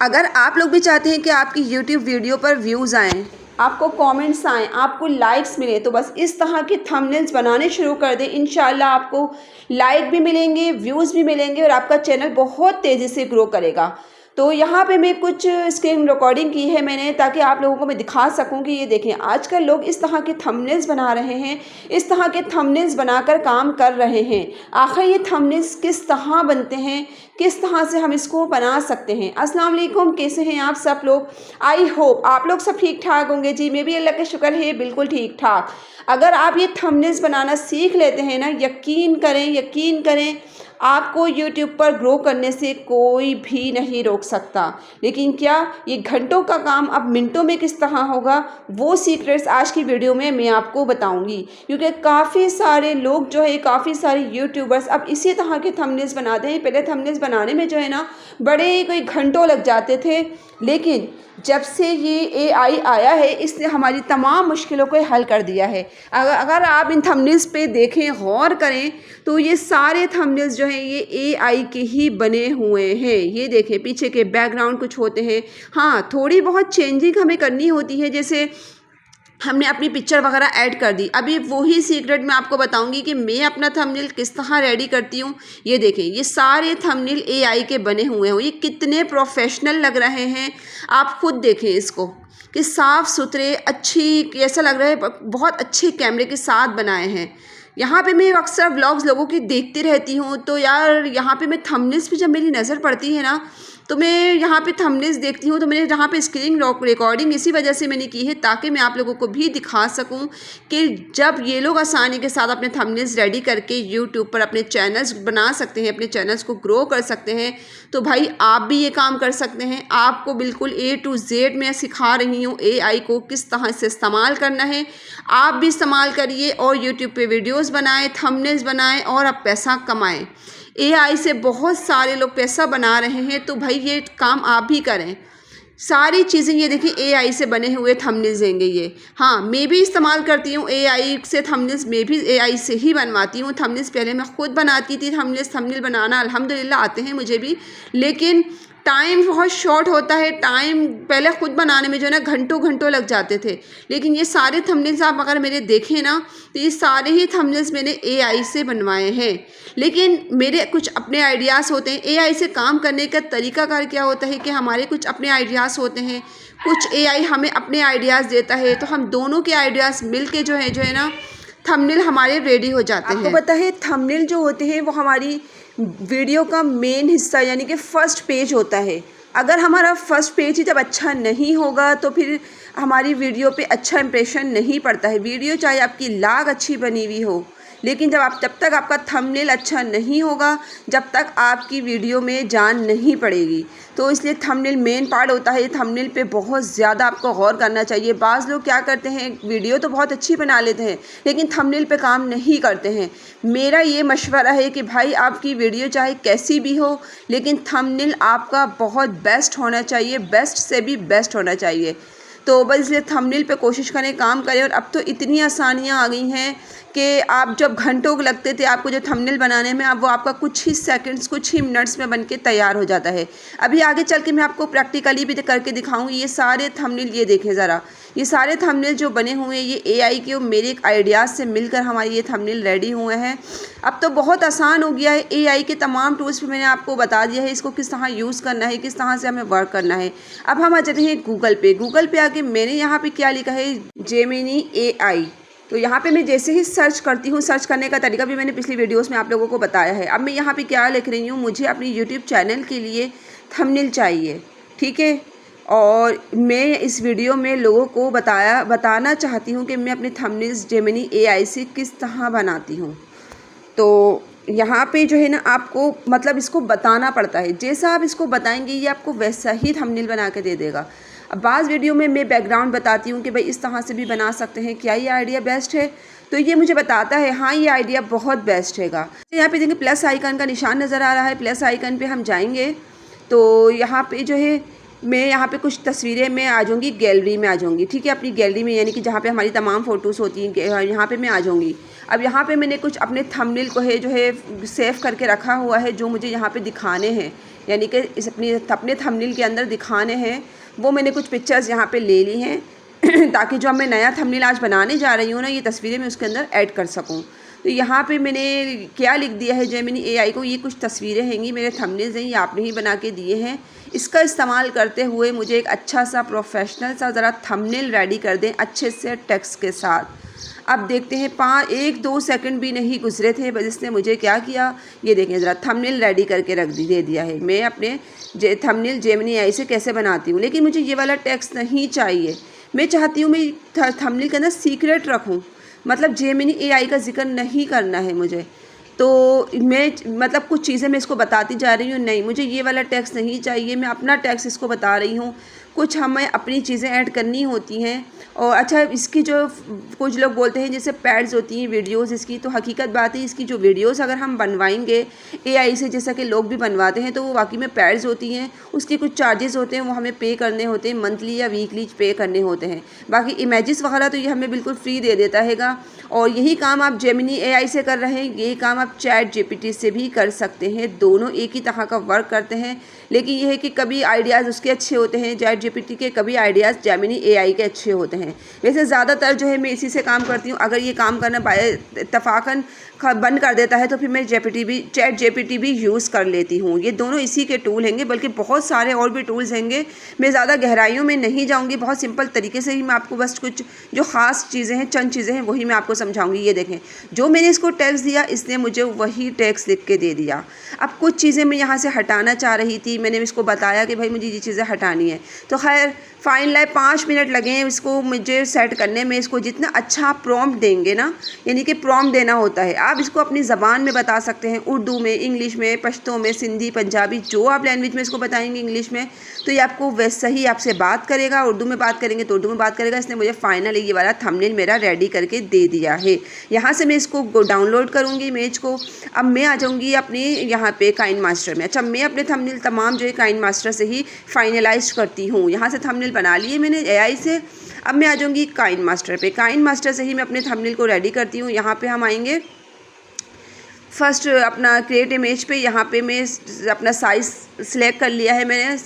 अगर आप लोग भी चाहते हैं कि आपकी यूट्यूब वीडियो पर व्यूज़ आएँ, आपको कमेंट्स आएँ, आपको लाइक्स मिले, तो बस इस तरह के थंबनेल्स बनाने शुरू कर दें। इंशाल्लाह आपको लाइक भी मिलेंगे, व्यूज़ भी मिलेंगे और आपका चैनल बहुत तेज़ी से ग्रो करेगा। तो यहाँ पे मैं कुछ स्क्रीन रिकॉर्डिंग की है मैंने, ताकि आप लोगों को मैं दिखा सकूँ कि ये देखें, आजकल लोग इस तरह के थंबनेल्स बना रहे हैं, इस तरह के थंबनेल्स बनाकर काम कर रहे हैं। आखिर ये थंबनेल्स किस तरह बनते हैं, किस तरह से हम इसको बना सकते हैं। अस्सलाम वालेकुम, कैसे हैं आप सब लोग? आई होप आप लोग सब ठीक ठाक होंगे। जी मैं भी अल्लाह का शुक्र है बिल्कुल ठीक ठाक। अगर आप ये थंबनेल्स बनाना सीख लेते हैं ना, यकीन करें आपको यूट्यूब पर ग्रो करने से कोई भी नहीं रोक सकता। लेकिन क्या ये घंटों का काम अब मिनटों में किस तरह होगा, वो सीक्रेट्स आज की वीडियो में मैं आपको बताऊंगी। क्योंकि काफ़ी सारे लोग जो है, काफ़ी सारे यूट्यूबर्स अब इसी तरह के थंबनेल्स बनाते हैं। पहले थंबनेल्स बनाने में जो है ना, बड़े कोई घंटों लग जाते थे, लेकिन जब से ये एआई आया है, इसने हमारी तमाम मुश्किलों को हल कर दिया है। अगर आप इन थंबनेल्स पे देखें, गौर करें, तो ये सारे थंबनेल्स जो हैं ये एआई के ही बने हुए हैं। ये देखें, पीछे के बैकग्राउंड कुछ होते हैं, हाँ थोड़ी बहुत चेंजिंग हमें करनी होती है, जैसे हमने अपनी पिक्चर वगैरह ऐड कर दी। अभी वही सीक्रेट मैं आपको बताऊंगी कि मैं अपना थंबनेल किस तरह रेडी करती हूँ। ये देखें, ये सारे थंबनेल एआई के बने हुए हैं। ये कितने प्रोफेशनल लग रहे हैं, आप खुद देखें इसको कि साफ़ सुथरे, अच्छी, ऐसा लग रहा है बहुत अच्छे कैमरे के साथ बनाए हैं। यहाँ पे मैं अक्सर व्लॉग्स लोगों की देखती रहती हूँ, तो यार यहाँ पे मैं थंबनेल्स पे जब मेरी नज़र पड़ती है ना, तो मैं यहाँ पे थंबनेल्स देखती हूँ, तो मैंने यहाँ पे स्क्रीन रिकॉर्डिंग इसी वजह से मैंने की है, ताकि मैं आप लोगों को भी दिखा सकूँ कि जब ये लोग आसानी के साथ अपने थंबनेल्स रेडी करके यूट्यूब पर अपने चैनल्स बना सकते हैं, अपने चैनल्स को ग्रो कर सकते हैं, तो भाई आप भी ये काम कर सकते हैं। आपको बिल्कुल A to Z मैं सिखा रही हूँ एआई को किस तरह से इस्तेमाल करना है। आप भी इस्तेमाल करिए और यूट्यूब पे वीडियोस बनाएं, थंबनेल्स बनाएं और आप पैसा कमाएं। एआई से बहुत सारे लोग पैसा बना रहे हैं, तो भाई ये काम आप भी करें। सारी चीज़ें ये देखिए एआई से बने हुए थंबनेल्स देंगे ये। हाँ, मैं भी इस्तेमाल करती हूँ एआई से थंबनेल्स, मैं भी एआई से ही बनवाती हूँ थंबनेल्स। पहले मैं खुद बनाती थी थंबनेल बनाना अल्हम्दुलिल्लाह आते हैं मुझे भी, लेकिन टाइम बहुत शॉर्ट होता है। टाइम पहले खुद बनाने में जो है ना घंटों लग जाते थे, लेकिन ये सारे थंबनेल्स आप अगर मेरे देखें ना, तो ये सारे ही थंबनेल्स मैंने एआई से बनवाए हैं। लेकिन मेरे कुछ अपने आइडियाज़ होते हैं। एआई से काम करने का तरीकाकार क्या होता है कि हमारे कुछ अपने आइडियाज़ होते हैं, कुछ एआई हमें अपने आइडियाज़ देता है, तो हम दोनों के आइडियाज़ मिल के जो है ना थंबनेल हमारे रेडी हो जाते हैं। आपको पता है थंबनेल जो होते हैं वो हमारी वीडियो का मेन हिस्सा, यानी कि फ़र्स्ट पेज होता है। अगर हमारा फर्स्ट पेज ही जब अच्छा नहीं होगा, तो फिर हमारी वीडियो पे अच्छा इंप्रेशन नहीं पड़ता है। वीडियो चाहे आपकी लाख अच्छी बनी हुई हो, लेकिन जब तक आपका थंबनेल अच्छा नहीं होगा, जब तक आपकी वीडियो में जान नहीं पड़ेगी। तो इसलिए थंबनेल मेन पार्ट होता है। थंबनेल पे बहुत ज़्यादा आपको गौर करना चाहिए। बाज़ लोग क्या करते हैं, वीडियो तो बहुत अच्छी बना लेते हैं, लेकिन थंबनेल पे काम नहीं करते हैं। मेरा ये मशवरा है कि भाई आपकी वीडियो चाहे कैसी भी हो, लेकिन थंबनेल आपका बहुत बेस्ट होना चाहिए, बेस्ट से भी बेस्ट होना चाहिए। तो बस इसलिए थंबनेल पे कोशिश करें, काम करें। और अब तो इतनी आसानियाँ आ गई हैं कि आप जब घंटों लगते थे आपको जो थंबनेल बनाने में, अब वो आपका कुछ ही सेकंड्स, कुछ ही मिनट्स में बनके तैयार हो जाता है। अभी आगे चल के मैं आपको प्रैक्टिकली भी करके दिखाऊंगी। ये सारे थंबनेल ये देखें ज़रा, ये सारे थंबनेल जो बने हुए हैं ये एआई के और मेरे एक आइडियाज़ से मिलकर हमारे ये थंबनेल रेडी हुए हैं। अब तो बहुत आसान हो गया है। एआई के तमाम टूल्स पे मैंने आपको बता दिया है इसको किस तरह यूज़ करना है, किस तरह से हमें वर्क करना है। अब हम आ जाते हैं गूगल पे। गूगल पे आके मैंने यहाँ पे क्या लिखा है, जेमिनी एआई। तो यहाँ पे मैं जैसे ही सर्च करती हूँ, सर्च करने का तरीका भी मैंने पिछली वीडियोस में आप लोगों को बताया है। अब मैं यहाँ पे क्या लिख रही हूँ, मुझे अपनी यूट्यूब चैनल के लिए थंबनेल चाहिए, ठीक है। और मैं इस वीडियो में लोगों को बताना चाहती हूँ कि मैं अपने थंबनेल्स जेमिनी एआई से किस तरह बनाती हूँ। तो यहाँ पे जो है ना आपको मतलब इसको बताना पड़ता है। जैसा आप इसको बताएंगे ये आपको वैसा ही थंबनेल बना के दे देगा। अब बाज़ वीडियो में मैं बैकग्राउंड बताती हूँ कि भाई इस तरह से भी बना सकते हैं, क्या ये आइडिया बेस्ट है, तो ये मुझे बताता है हाँ ये आइडिया बहुत बेस्ट हैगा। यहाँ पे देखिए प्लस आइकन का निशान नज़र आ रहा है, प्लस आइकन पे हम जाएंगे तो यहाँ पे जो है मैं यहाँ पे कुछ तस्वीरें में आ जाऊँगी, गैलरी में आ जाऊँगी, ठीक है, अपनी गैलरी में, यानी कि जहाँ पे हमारी तमाम फ़ोटोज़ होती हैं, यहाँ पे मैं आ जाऊँगी। अब यहाँ पे मैंने कुछ अपने थंबनेल को है जो है सेव करके रखा हुआ है, जो मुझे यहाँ पे दिखाने हैं, यानी कि इस अपने थंबनेल के अंदर दिखाने हैं, वो मैंने कुछ पिक्चर्स यहाँ पे ले ली हैं ताकि जो मैं नया थंबनेल आज बनाने जा रही हूँ ना, ये तस्वीरें मैं उसके अंदर ऐड कर सकूँ। तो यहाँ पे मैंने क्या लिख दिया है जेमिनी एआई को, ये कुछ तस्वीरें हैंगी, मेरे थंबनेल्स हैं, ये आपने ही बना के दिए हैं। इसका इस्तेमाल करते हुए मुझे एक अच्छा सा प्रोफेशनल सा ज़रा थंबनेल रेडी कर दें अच्छे से टेक्स्ट के साथ। अब देखते हैं 1-2 सेकंड भी नहीं गुजरे थे, बस इसने मुझे क्या किया, ये देखें ज़रा थंबनेल रेडी करके दे दिया है। मैं अपने थंबनेल जेमिनी एआई से कैसे बनाती हूँ, लेकिन मुझे ये वाला टेक्स्ट नहीं चाहिए। मैं चाहती हूँ मैं थंबनेल के अंदर सीक्रेट रखूँ, मतलब जेमिनी एआई का जिक्र नहीं करना है मुझे। तो मैं मतलब कुछ चीज़ें मैं इसको बताती जा रही हूँ, नहीं मुझे ये वाला टेक्स्ट नहीं चाहिए, मैं अपना टेक्स्ट इसको बता रही हूँ। कुछ हमें अपनी चीज़ें ऐड करनी होती हैं। और अच्छा, इसकी जो कुछ लोग बोलते हैं जैसे पैड्स होती हैं वीडियोस इसकी, तो हकीकत बात है इसकी जो वीडियोस अगर हम बनवाएंगे एआई से, जैसा कि लोग भी बनवाते हैं, तो वो वाकई में पैड्स होती हैं, उसके कुछ चार्जेस होते हैं, वो हमें पे करने होते हैं, मंथली या वीकली पे करने होते हैं। बाकी इमेजेस वगैरह तो ये हमें बिल्कुल फ्री दे देता हैगा। और यही काम आप जेमिनी एआई से कर रहे हैं, यही काम आप चैट जीपीटी से भी कर सकते हैं, दोनों एक ही तरह का वर्क करते हैं। लेकिन यह है कि कभी आइडियाज़ उसके अच्छे होते हैं चैट जीपीटी के, कभी आइडियाज़ जेमिनी एआई के अच्छे होते हैं। वैसे ज़्यादातर जो है मैं इसी से काम करती हूँ। अगर ये काम करना इत्तफ़ाक़न बंद कर देता है तो फिर मैं चैट जीपीटी भी यूज़ कर लेती हूँ। ये दोनों इसी के टूल हैंगे, बल्कि बहुत सारे और भी टूल्स हैंगे। मैं ज़्यादा गहराइयों में नहीं जाऊँगी, बहुत सिंपल तरीके से ही मैं आपको बस कुछ जो ख़ास चीज़ें हैं, चंद चीज़ें हैं, वही मैं आपको समझाऊँगी। ये देखें, जो मैंने इसको टेक्स्ट दिया, इसने मुझे वही टेक्स्ट लिख के दे दिया। अब कुछ चीज़ें मैं यहाँ से हटाना चाह रही थी, मैंने इसको बताया कि भाई मुझे ये चीज़ें हटानी है, तो खैर फ़ाइन लाइफ 5 मिनट लगे हैं इसको मुझे सेट करने में। इसको जितना अच्छा आप प्रॉम्प्ट देंगे ना, यानी कि प्रॉम्प्ट देना होता है, आप इसको अपनी ज़बान में बता सकते हैं, उर्दू में, इंग्लिश में, पश्तो में, सिंधी, पंजाबी, जो आप लैंग्वेज में इसको बताएंगे इंग्लिश में, तो ये आपको वैसा ही आपसे बात करेगा। उर्दू में बात करेंगे तो उर्दू में बात करेगा। इसने मुझे फाइनली ये वाला थंबनेल मेरा रेडी करके दे दिया है। यहाँ से मैं इसको डाउनलोड करूँगी इमेज को। अब मैं आ जाऊँगी अपने यहाँ पे काइन मास्टर में। अच्छा, मैं अपने थंबनेल तमाम जो है काइन मास्टर से ही फाइनलाइज करती हूँ। यहाँ से थंबनेल बना लिए मैंने एआई से। अब मैं आ जाऊँगी काइन मास्टर पे। काइन मास्टर से ही मैं अपने थंबनेल को रेडी करती हूँ। यहाँ पे हम आएंगे फर्स्ट अपना क्रिएट इमेज पे। यहाँ पे मैं अपना साइज़ सिलेक्ट कर लिया है मैंने,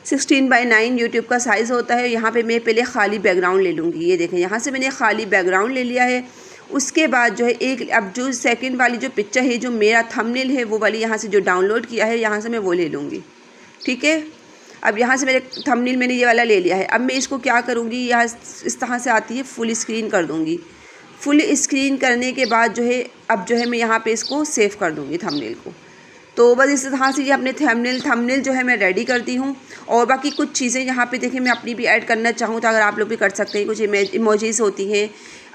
16:9 यूट्यूब का साइज़ होता है। यहाँ पे मैं पहले खाली बैकग्राउंड ले लूँगी। ये देखें, यहाँ से मैंने खाली बैकग्राउंड ले लिया है। उसके बाद जो है अब जो सेकंड वाली जो पिक्चर है, जो मेरा थंबनेल है, वो वाली यहाँ से जो डाउनलोड किया है, यहाँ से मैं वो ले लूँगी। ठीक है, अब यहाँ से मेरे थंबनेल मैंने ये वाला ले लिया है। अब मैं इसको क्या करूँगी, यहाँ इस तरह से आती है, फुल स्क्रीन कर दूँगी। फुल स्क्रीन करने के बाद जो है अब जो है मैं यहाँ पे इसको सेव कर दूँगी थंबनेल को। तो बस इस तरह से ये अपने थंबनेल जो है मैं रेडी करती हूँ। और बाकी कुछ चीज़ें यहाँ पे देखिए मैं अपनी भी ऐड करना चाहूँ तो अगर आप लोग भी कर सकते हैं। कुछ इमोजीज़ होती हैं,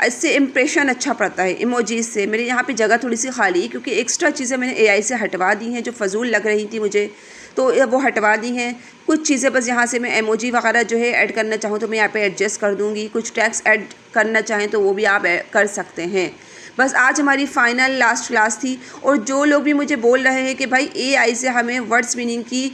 इससे इम्प्रेशन अच्छा पड़ता है इमोजीज़ से। मेरे यहाँ पे जगह थोड़ी सी खाली है क्योंकि एक्स्ट्रा चीज़ें मैंने एआई से हटवा दी हैं जो फ़जूल लग रही थी मुझे, तो वो हटवा दी हैं। कुछ चीज़ें बस यहाँ से मैं इमोजी वगैरह जो है ऐड करना चाहूँ तो मैं यहाँ पे एडजस्ट कर दूँगी। कुछ टेक्स्ट ऐड करना चाहें तो वो भी आप कर सकते हैं। बस आज हमारी फ़ाइनल लास्ट क्लास थी। और जो लोग भी मुझे बोल रहे हैं कि भाई एआई से हमें वर्ड्स मीनिंग की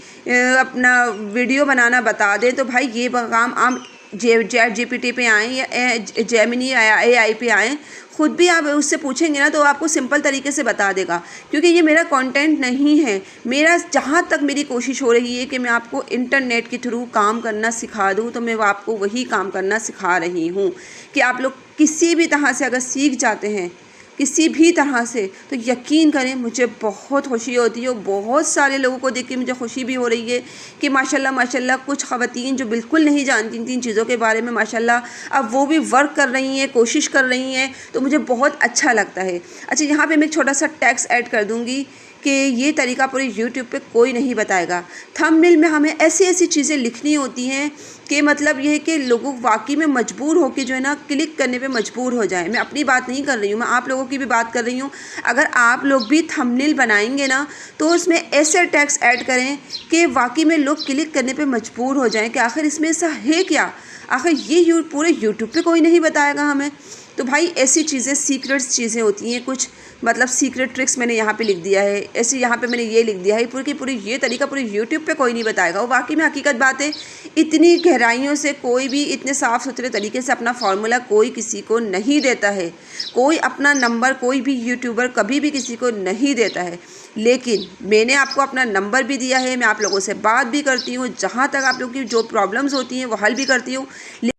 अपना वीडियो बनाना बता दें, तो भाई ये काम आप चैट जीपीटी पे आएँ या जेमिनी एआई पे आएँ, ख़ुद भी आप उससे पूछेंगे ना तो आपको सिंपल तरीके से बता देगा। क्योंकि ये मेरा कंटेंट नहीं है। मेरा जहाँ तक मेरी कोशिश हो रही है कि मैं आपको इंटरनेट के थ्रू काम करना सिखा दूँ, तो मैं आपको वही काम करना सिखा रही हूँ कि आप लोग किसी भी तरह से अगर सीख जाते हैं किसी भी तरह से, तो यकीन करें मुझे बहुत खुशी होती है। और बहुत सारे लोगों को देख के मुझे खुशी भी हो रही है कि माशाल्लाह माशाल्लाह कुछ ख़वातीन जो बिल्कुल नहीं जानती थी इन चीज़ों के बारे में, माशाल्लाह अब वो भी वर्क कर रही हैं, कोशिश कर रही हैं, तो मुझे बहुत अच्छा लगता है। अच्छा, यहाँ पे मैं एक छोटा सा टेक्स्ट ऐड कर दूँगी कि ये तरीका पूरे यूट्यूब पे कोई नहीं बताएगा। थंबनेल में हमें ऐसी ऐसी चीज़ें लिखनी होती हैं कि मतलब ये है कि लोगों वाकई में मजबूर होकर जो है ना क्लिक करने पे मजबूर हो जाए। मैं अपनी बात नहीं कर रही हूँ, मैं आप लोगों की भी बात कर रही हूँ। अगर आप लोग भी थंबनेल बनाएंगे ना तो उसमें ऐसे टेक्स्ट ऐड करें कि वाकई में लोग क्लिक करने पे मजबूर हो जाएं कि आखिर इसमें ऐसा है क्या, आखिर ये पूरे यूट्यूब पे कोई नहीं बताएगा हमें। तो भाई ऐसी चीज़ें सीक्रेट्स चीज़ें होती हैं कुछ, मतलब सीक्रेट ट्रिक्स मैंने यहाँ पे लिख दिया है, ऐसे यहाँ पे मैंने ये लिख दिया है, पूरी की पूरी ये तरीका पूरी यूट्यूब पे कोई नहीं बताएगा। वो वाकई में हकीकत बात है, इतनी गहराइयों से कोई भी इतने साफ़ सुथरे तरीके से अपना फार्मूला कोई किसी को नहीं देता है। कोई अपना नंबर कोई भी यूट्यूबर कभी भी किसी को नहीं देता है, लेकिन मैंने आपको अपना नंबर भी दिया है, मैं आप लोगों से बात भी करती हूँ, जहाँ तक आप लोगों की जो प्रॉब्लम्स होती हैं वो हल भी करती हूँ।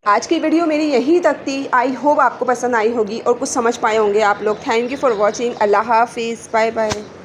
आज की वीडियो मेरी यहीं तक थी। आई होप आपको पसंद आई होगी और कुछ समझ पाए होंगे आप लोग। Thank you for watching. अल्लाह हाफिज़, बाय बाय।